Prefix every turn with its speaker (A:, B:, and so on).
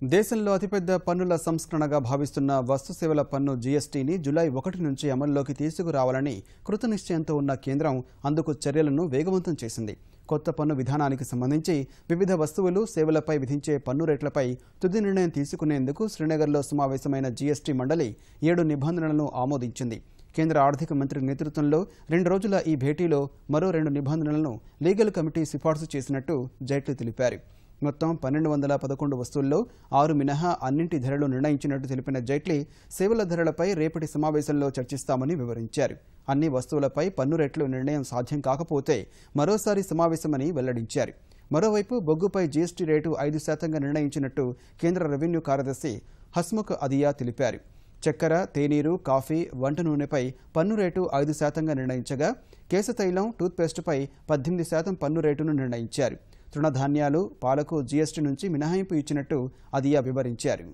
A: దేశంలో అతిపెద్ద పన్నుల సంస్కరణగా భావిస్తున్న వస్తు సేవల పన్ను జీఎస్టీని జూలై 1 నుంచి అమల్లోకి తీసుకురావాలని కృతనిశ్చయంతో ఉన్న కేంద్రం అందుకు చర్యలను వేగవంతం చేసింది. కొత్త పన్ను విధానానికి సంబంధించి వివిధ వస్తువులు, సేవలపై విధించే పన్ను రేట్లపై తుది నిర్ణయం తీసుకునేందుకు శ్రీనగర్లో సమావేశమైన జీఎస్టీ మండలి 7 నిబంధనలను ఆమోదించింది. కేంద్ర ఆర్థిక మంత్రి నేతృత్వంలో 2 రోజుల ఈ భేటీలో మరో 2 నిబంధనలను లీగల్ కమిటీ సిఫార్సు చేసినట్టు జైట్లీ తెలిపారు. మొత్తం 1211 వస్తువుల్లో 6 మినహా అన్నింటి ధరలు నిర్ణయించినట్టు తెలిపిన జైట్లీ సేవల ధరలపై రేపటి సమావేశంలో చర్చిస్తామని వివరించారు. అన్ని వస్తువులపై పన్ను రేట్లు నిర్ణయం సాధ్యం కాకపోతే మరోసారి సమావేశమని వెల్లడించారు. మరోవైపు బొగ్గుపై జీఎస్టీ రేటు 5% నిర్ణయించినట్టు కేంద్ర రెవెన్యూ కార్యదర్శి హస్ముఖ్ అదియా తెలిపారు. చక్కెర, తేనీరు, కాఫీ, వంట నూనెపై పన్ను రేటు 5% నిర్ణయించగా కేశతైలం, టూత్పేస్టుపై 18% పన్ను రేటును నిర్ణయించారు. తృణధాన్యాలు, పాలకు జీఎస్టీ నుంచి మినహాయింపు ఇచ్చినట్టు అదియా వివరించారు.